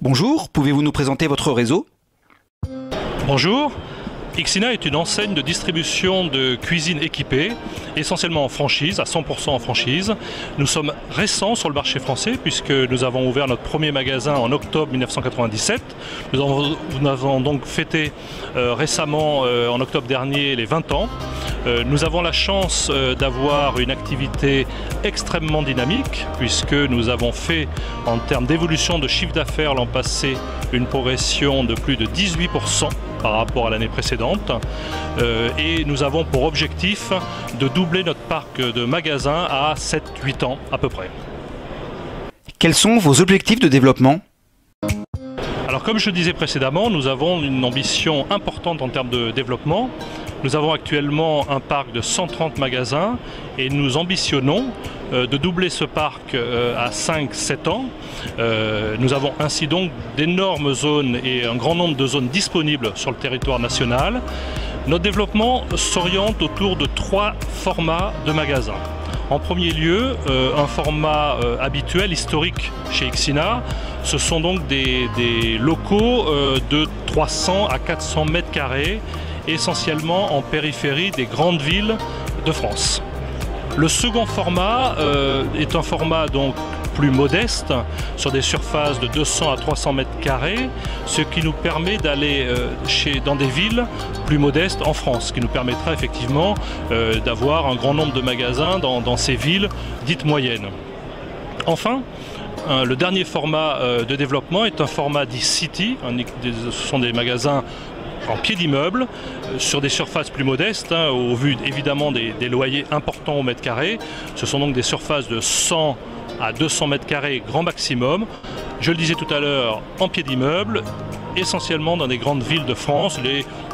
Bonjour, pouvez-vous nous présenter votre réseau? Bonjour, Ixina est une enseigne de distribution de cuisine équipée, essentiellement en franchise, à 100% en franchise. Nous sommes récents sur le marché français puisque nous avons ouvert notre premier magasin en octobre 1997. Nous avons donc fêté récemment, en octobre dernier, les 20 ans. Nous avons la chance d'avoir une activité extrêmement dynamique puisque nous avons fait, en termes d'évolution de chiffre d'affaires l'an passé, une progression de plus de 18% par rapport à l'année précédente. Et nous avons pour objectif de doubler notre parc de magasins à 7-8 ans à peu près. Quels sont vos objectifs de développement? Alors comme je le disais précédemment, nous avons une ambition importante en termes de développement. Nous avons actuellement un parc de 130 magasins et nous ambitionnons de doubler ce parc à 5-7 ans. Nous avons ainsi donc d'énormes zones et un grand nombre de zones disponibles sur le territoire national. Notre développement s'oriente autour de 3 formats de magasins. En premier lieu, un format habituel, historique chez Ixina. Ce sont donc des locaux de 300 à 400 mètres carrés, essentiellement en périphérie des grandes villes de France. Le second format est un format donc plus modeste, sur des surfaces de 200 à 300 mètres carrés, ce qui nous permet d'aller dans des villes plus modestes en France, ce qui nous permettra effectivement d'avoir un grand nombre de magasins dans ces villes dites moyennes. Enfin, le dernier format de développement est un format dit City. Ce sont des magasins en pied d'immeuble, sur des surfaces plus modestes, au vu évidemment des loyers importants au mètre carré. Ce sont donc des surfaces de 100 à 200 mètres carrés grand maximum. Je le disais tout à l'heure, en pied d'immeuble, essentiellement dans des grandes villes de France,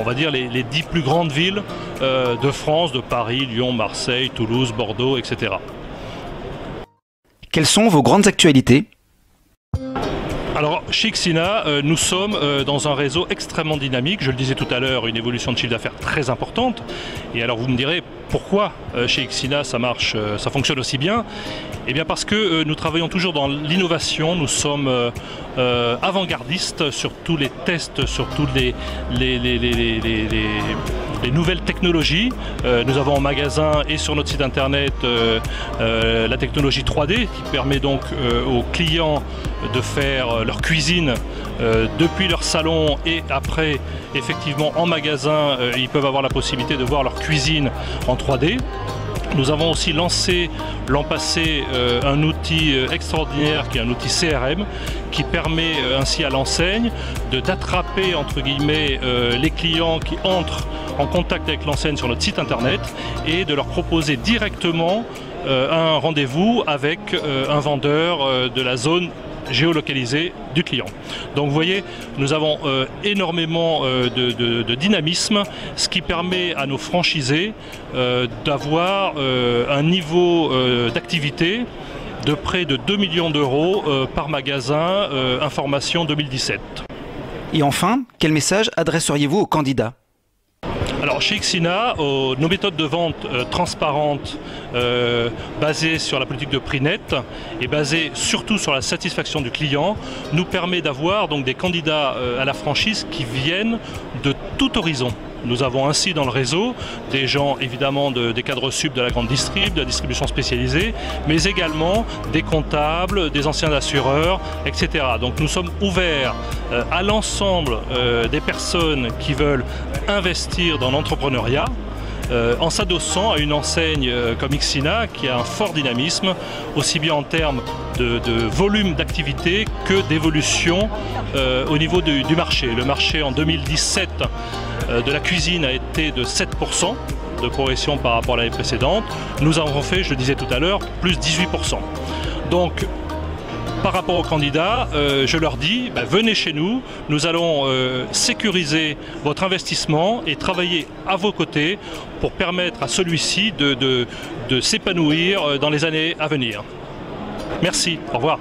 on va dire les 10 plus grandes villes de France, de Paris, Lyon, Marseille, Toulouse, Bordeaux, etc. Quelles sont vos grandes actualités? Alors, chez Ixina, nous sommes dans un réseau extrêmement dynamique. Je le disais tout à l'heure, une évolution de chiffre d'affaires très importante. Et alors, vous me direz, pourquoi chez Ixina ça marche, ça fonctionne aussi bien? Eh bien parce que nous travaillons toujours dans l'innovation. Nous sommes avant-gardistes sur tous les tests, sur toutes les nouvelles technologies. Nous avons en magasin et sur notre site internet la technologie 3D qui permet donc aux clients de faire leur cuisine depuis leur salon et après effectivement en magasin ils peuvent avoir la possibilité de voir leur cuisine en 3D. Nous avons aussi lancé l'an passé un outil extraordinaire qui est un outil CRM qui permet ainsi à l'enseigne d'attraper entre guillemets les clients qui entrent en contact avec l'enseigne sur notre site internet et de leur proposer directement un rendez-vous avec un vendeur de la zone géolocalisée du client. Donc vous voyez, nous avons énormément de dynamisme, ce qui permet à nos franchisés d'avoir un niveau d'activité de près de 2 millions d'euros par magasin, information 2017. Et enfin, quel message adresseriez-vous aux candidats? Alors chez Ixina, nos méthodes de vente transparentes, basées sur la politique de prix net et basées surtout sur la satisfaction du client, nous permet d'avoir donc des candidats à la franchise qui viennent de tout horizon. Nous avons ainsi dans le réseau des gens évidemment des cadres sup de la grande distrib, de la distribution spécialisée, mais également des comptables, des anciens assureurs, etc. Donc nous sommes ouverts à l'ensemble des personnes qui veulent investir dans l'entrepreneuriat, en s'adossant à une enseigne comme Ixina qui a un fort dynamisme, aussi bien en termes de volume d'activité que d'évolution au niveau du marché. Le marché en 2017 de la cuisine a été de 7% de progression par rapport à l'année précédente. Nous avons fait, je le disais tout à l'heure, plus 18%. Donc, par rapport aux candidats, je leur dis, venez chez nous, nous allons sécuriser votre investissement et travailler à vos côtés pour permettre à celui-ci de s'épanouir dans les années à venir. Merci, au revoir.